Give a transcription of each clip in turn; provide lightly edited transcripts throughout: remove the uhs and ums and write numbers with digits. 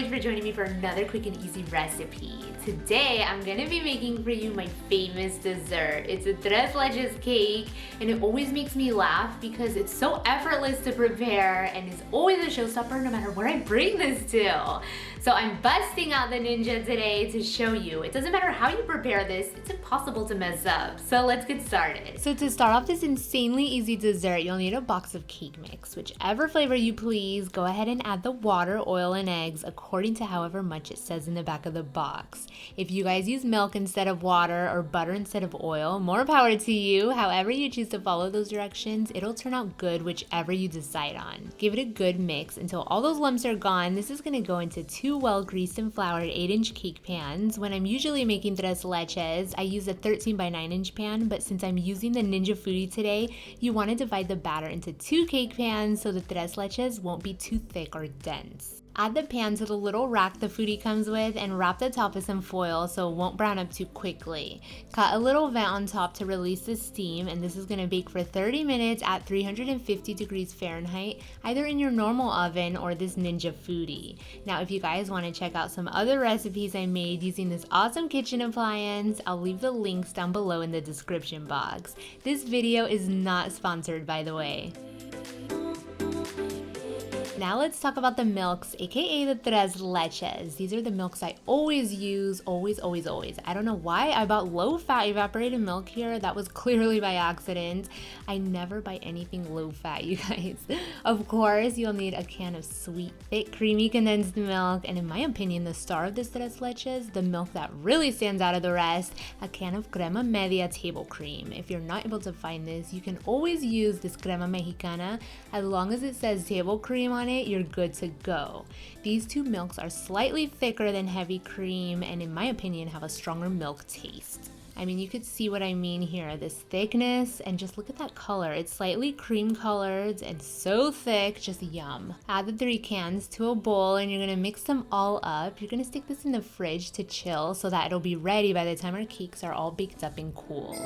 much for joining me for another quick and easy recipe. Today, I'm gonna be making for you my famous dessert. It's a tres leches cake, and it always makes me laugh because it's so effortless to prepare and it's always a showstopper no matter where I bring this to. So I'm busting out the ninja today to show you. It doesn't matter how you prepare this, it's impossible to mess up. So let's get started. So to start off this insanely easy dessert, you'll need a box of cake mix. Whichever flavor you please, go ahead and add the water, oil, and eggs according to however much it says in the back of the box. If you guys use milk instead of water or butter instead of oil, more power to you. However you choose to follow those directions, it'll turn out good whichever you decide on. Give it a good mix until all those lumps are gone. This is gonna go into two well-greased and floured 8-inch cake pans. When I'm usually making tres leches, I use a 13 by 9-inch pan, but since I'm using the Ninja Foodie today, you want to divide the batter into two cake pans so the tres leches won't be too thick or dense. Add the pan to the little rack the Foodie comes with and wrap the top with some foil so it won't brown up too quickly. Cut a little vent on top to release the steam, and this is going to bake for 30 minutes at 350 degrees Fahrenheit, either in your normal oven or this Ninja Foodie. Now if you guys want to check out some other recipes I made using this awesome kitchen appliance, I'll leave the links down below in the description box. This video is not sponsored, by the way. Now let's talk about the milks, aka the tres leches. These are the milks I always use, always. I don't know why I bought low-fat evaporated milk here. That was clearly by accident. I never buy anything low-fat, you guys. Of course, you'll need a can of sweet, thick, creamy condensed milk, and in my opinion, the star of this tres leches, the milk that really stands out of the rest, a can of crema media table cream. If you're not able to find this, you can always use this crema mexicana. As long as it says table cream on it, you're good to go. These two milks are slightly thicker than heavy cream and in my opinion have a stronger milk taste. I mean, you could see what I mean here, this thickness, and just look at that color. It's slightly cream colored and so thick, just yum. Add the 3 cans to a bowl and you're gonna mix them all up. You're gonna stick this in the fridge to chill so that it'll be ready by the time our cakes are all baked up and cooled.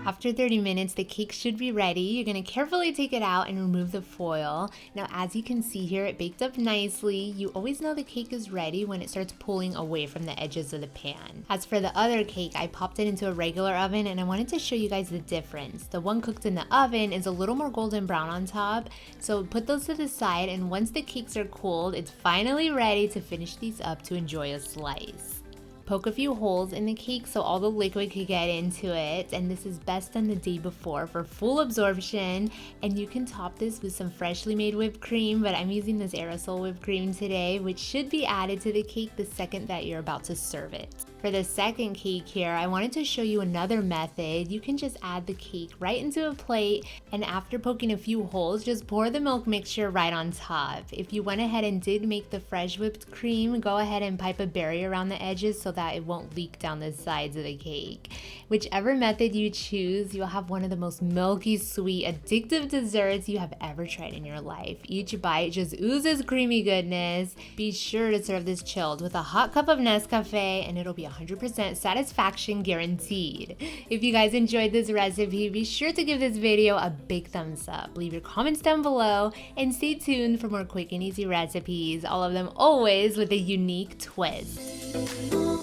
After 30 minutes, the cake should be ready. You're gonna carefully take it out and remove the foil. Now, as you can see here, it baked up nicely. You always know the cake is ready when it starts pulling away from the edges of the pan. As for the other cake, I popped it into a regular oven and I wanted to show you guys the difference. The one cooked in the oven is a little more golden brown on top. So put those to the side, and once the cakes are cooled, it's finally ready to finish these up to enjoy a slice. Poke a few holes in the cake so all the liquid could get into it, and this is best done the day before for full absorption. And you can top this with some freshly made whipped cream, but I'm using this aerosol whipped cream today, which should be added to the cake the second that you're about to serve it. For the second cake here, I wanted to show you another method. You can just add the cake right into a plate, and after poking a few holes, just pour the milk mixture right on top. If you went ahead and did make the fresh whipped cream, go ahead and pipe a barrier around the edges so that it won't leak down the sides of the cake. Whichever method you choose, you'll have one of the most milky, sweet, addictive desserts you have ever tried in your life. Each bite just oozes creamy goodness. Be sure to serve this chilled with a hot cup of Nescafe, and it'll be 100% satisfaction guaranteed. If you guys enjoyed this recipe, be sure to give this video a big thumbs up. Leave your comments down below and stay tuned for more quick and easy recipes, all of them always with a unique twist.